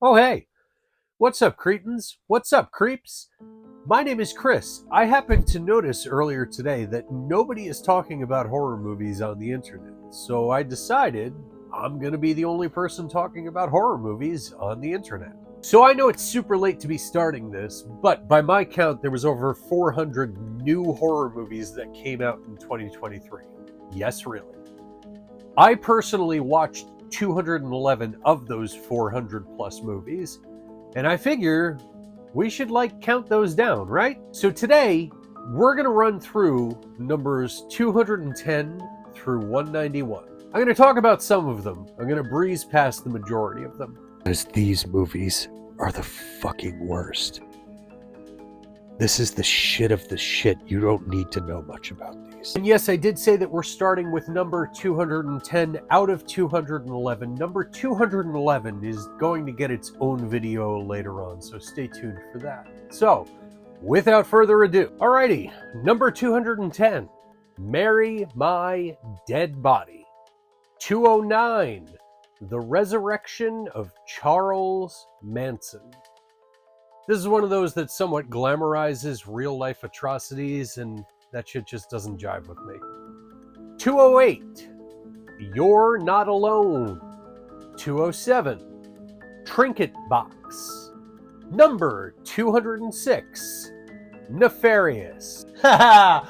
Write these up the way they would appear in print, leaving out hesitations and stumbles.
Oh, hey. What's up, cretins? What's up, creeps? My name is Chris. I happened to notice earlier today that nobody is talking about horror movies on the internet. So I decided I'm going to be the only person talking about horror movies on the internet. So I know it's super late to be starting this, but by my count, there was over 400 new horror movies that came out in 2023. Yes, really. I personally watched 211 of those 400 plus movies, and I figure we should count those down, right? So today, we're going to run through numbers 210 through 191. I'm going to talk about some of them. I'm going to breeze past the majority of them, because these movies are the fucking worst. This is the shit of the shit. You don't need to know much about these. And yes, I did say that we're starting with number 210 out of 211. Number 211 is going to get its own video later on, so stay tuned for that. So, without further ado, alrighty, number 210, Marry My Dead Body. 209, The Resurrection of Charles Manson. This is one of those that somewhat glamorizes real-life atrocities, and that shit just doesn't jive with me. 208, You're Not Alone. 207, Trinket Box. Number 206, Nefarious. Haha!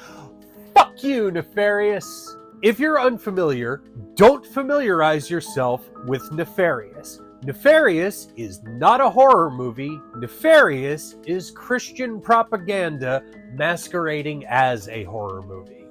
Fuck you, Nefarious! If you're unfamiliar, don't familiarize yourself with Nefarious. Nefarious is not a horror movie. Nefarious is Christian propaganda masquerading as a horror movie.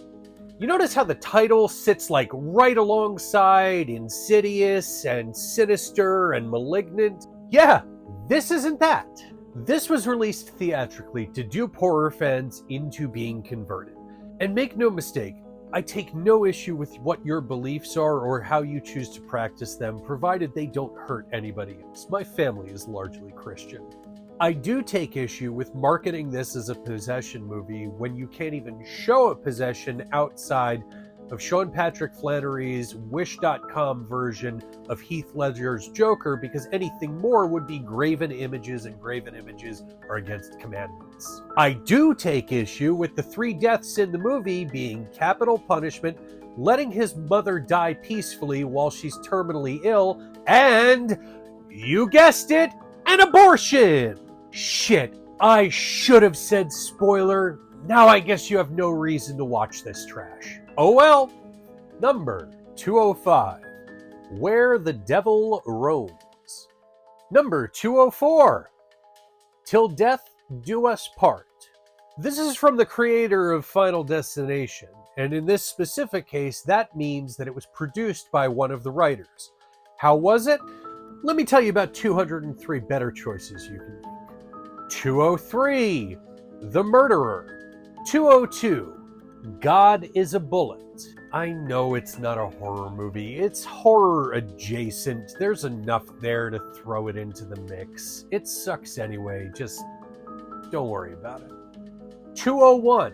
You notice how the title sits right alongside Insidious and Sinister and Malignant? Yeah, this isn't that. This was released theatrically to dupe horror fans into being converted. And make no mistake, I take no issue with what your beliefs are or how you choose to practice them, provided they don't hurt anybody else. My family is largely Christian. I do take issue with marketing this as a possession movie when you can't even show a possession outside of Sean Patrick Flannery's Wish.com version of Heath Ledger's Joker, because anything more would be graven images, and graven images are against commandments. I do take issue with the 3 deaths in the movie being capital punishment, letting his mother die peacefully while she's terminally ill, and, you guessed it, an abortion! Shit, I should have said spoiler. Now I guess you have no reason to watch this trash. Oh well. Number 205, Where the Devil Roams. Number 204, Till Death Do Us Part. This is from the creator of Final Destination, and in this specific case, that means that it was produced by one of the writers. How was it? Let me tell you about 203 better choices you can make. 203, The Murderer. 202, God is a Bullet. I know it's not a horror movie. It's horror adjacent. There's enough there to throw it into the mix. It sucks anyway. Just don't worry about it. 201,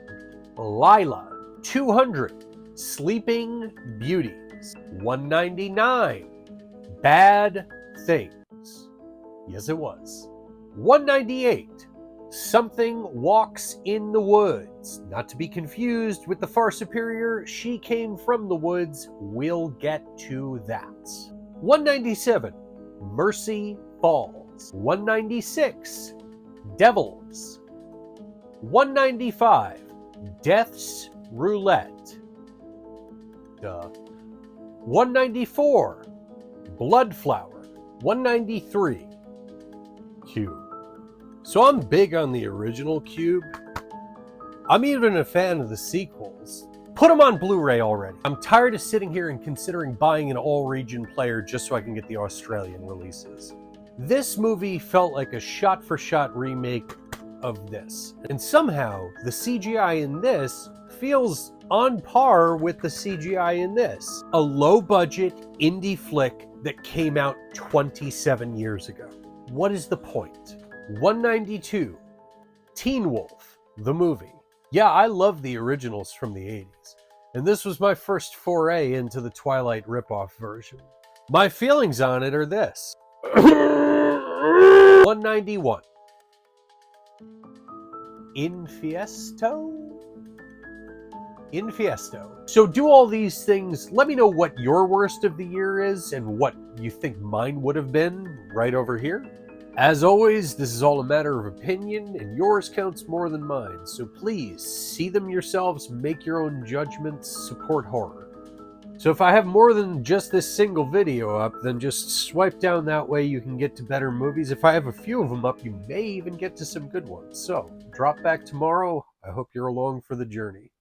Lila. 200, Sleeping Beauties. 199, Bad Things. Yes, it was. 198, Something Walks in the Woods. Not to be confused with the far superior She Came from the Woods. We'll get to that. 197, Mercy Falls. 196, Devils. 195, Death's Roulette. Duh. 194, Bloodflower. 193, Cube. So I'm big on the original Cube. I'm even a fan of the sequels. Put them on Blu-ray already. I'm tired of sitting here and considering buying an all-region player just so I can get the Australian releases. This movie felt like a shot-for-shot remake of this. And somehow, the CGI in this feels on par with the CGI in this. A low-budget indie flick that came out 27 years ago. What is the point? 192, Teen Wolf, the movie. Yeah, I love the originals from the 80s. and this was my first foray into the Twilight ripoff version. My feelings on it are this. 191. Infiesto. So do all these things. Let me know what your worst of the year is and what you think mine would have been right over here. As always, this is all a matter of opinion, and yours counts more than mine. So please, see them yourselves, make your own judgments, support horror. So if I have more than just this single video up, then just swipe down that way you can get to better movies. If I have a few of them up, you may even get to some good ones. So, drop back tomorrow. I hope you're along for the journey.